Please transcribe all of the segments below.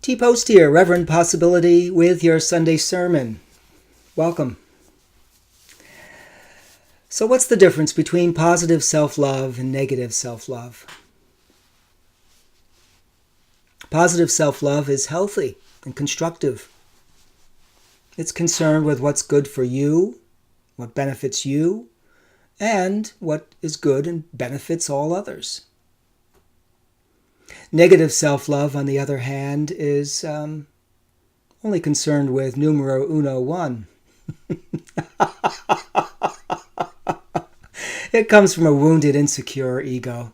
T-Post here, Reverend Possibility, with your Sunday sermon. Welcome. So what's the difference between positive self-love and negative self-love? Positive self-love is healthy and constructive. It's concerned with what's good for you, what benefits you, and what is good and benefits all others. Negative self-love, on the other hand, is only concerned with numero uno one. It comes from a wounded, insecure ego.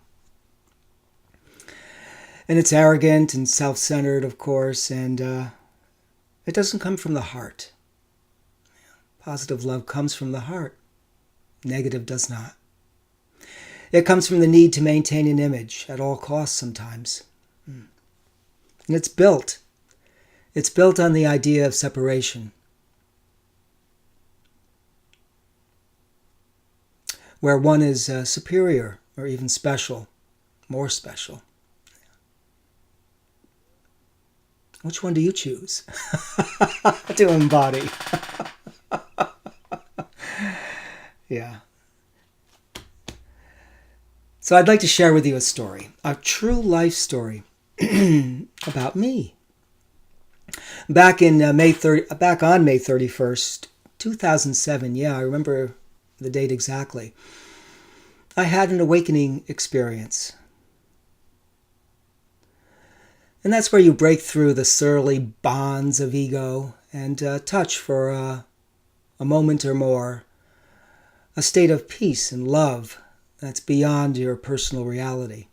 And it's arrogant and self-centered, of course, and it doesn't come from the heart. Positive love comes from the heart. Negative does not. It comes from the need to maintain an image at all costs sometimes. And it's built on the idea of separation, where one is superior or even special, more special. Which one do you choose to embody? Yeah. So I'd like to share with you a story, a true life story about me. Back on May 31st, 2007, yeah, I remember the date exactly, I had an awakening experience. And that's where you break through the surly bonds of ego and touch for a moment or more a state of peace and love that's beyond your personal reality.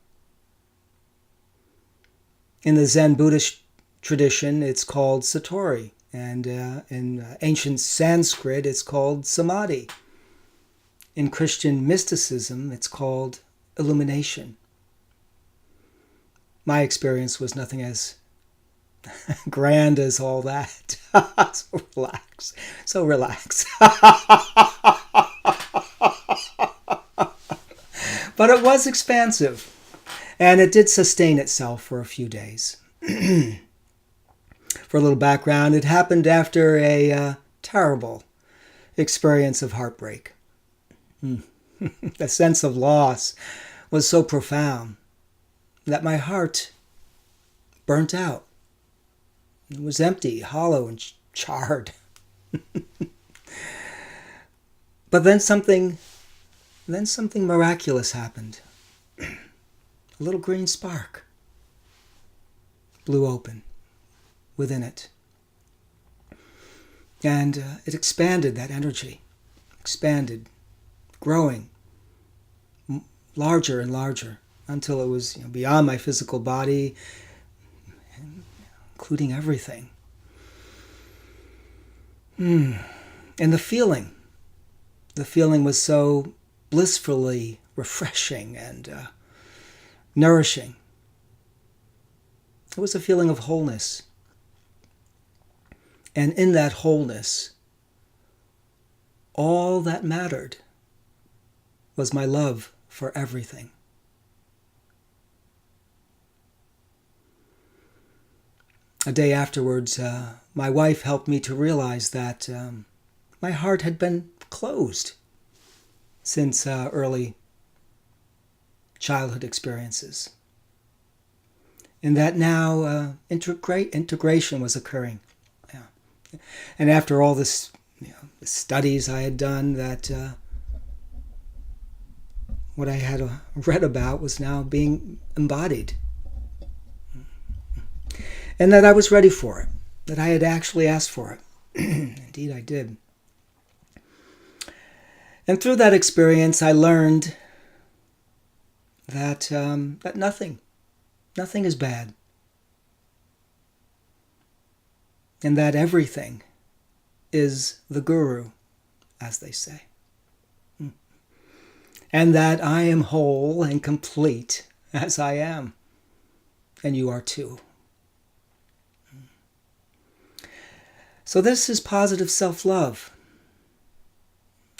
In the Zen Buddhist tradition, it's called satori, and in ancient Sanskrit, it's called samadhi. In Christian mysticism, it's called illumination. My experience was nothing as grand as all that. So relax. But it was expansive, and it did sustain itself for a few days. For a little background, it happened after a terrible experience of heartbreak. The sense of loss was so profound that my heart burnt out. It was empty, hollow, and charred. But then something miraculous happened. A little green spark blew open within it. And it expanded, that energy. Expanded, growing, larger and larger, until it was beyond my physical body, including everything. And the feeling was so blissfully refreshing and nourishing. It was a feeling of wholeness. And in that wholeness, all that mattered was my love for everything. A day afterwards, my wife helped me to realize that my heart had been closed since early childhood experiences. And that now integration was occurring. Yeah. And after all this, the studies I had done, that what I had read about was now being embodied. And that I was ready for it, that I had actually asked for it. Indeed, I did. And through that experience, I learned that nothing is bad. And that everything is the guru, as they say. And that I am whole and complete as I am. And you are too. So this is positive self-love.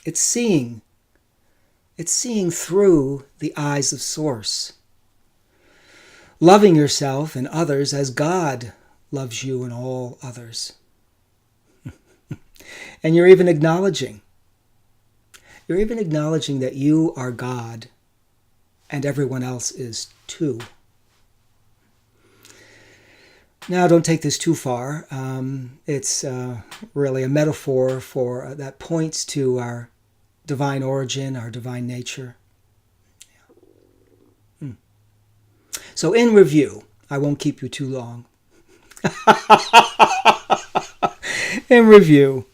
It's seeing through the eyes of Source. Loving yourself and others as God loves you and all others. And you're even acknowledging that you are God and everyone else is too. Now, don't take this too far. It's really a metaphor for that points to our divine origin, our divine nature. So in review, I won't keep you too long. In review,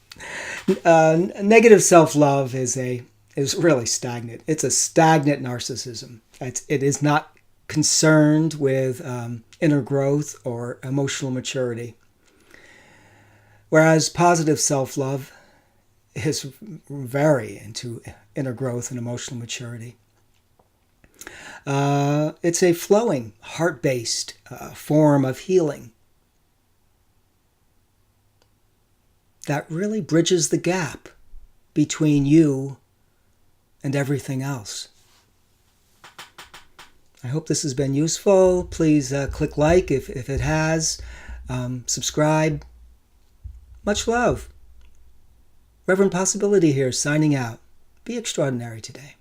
negative self-love is really stagnant. It's a stagnant narcissism. It is not concerned with inner growth or emotional maturity. Whereas positive self-love is very into inner growth and emotional maturity. It's a flowing, heart-based form of healing that really bridges the gap between you and everything else. I hope this has been useful. Please click like if it has. Subscribe. Much love. Reverend Possibility here, signing out. Be extraordinary today.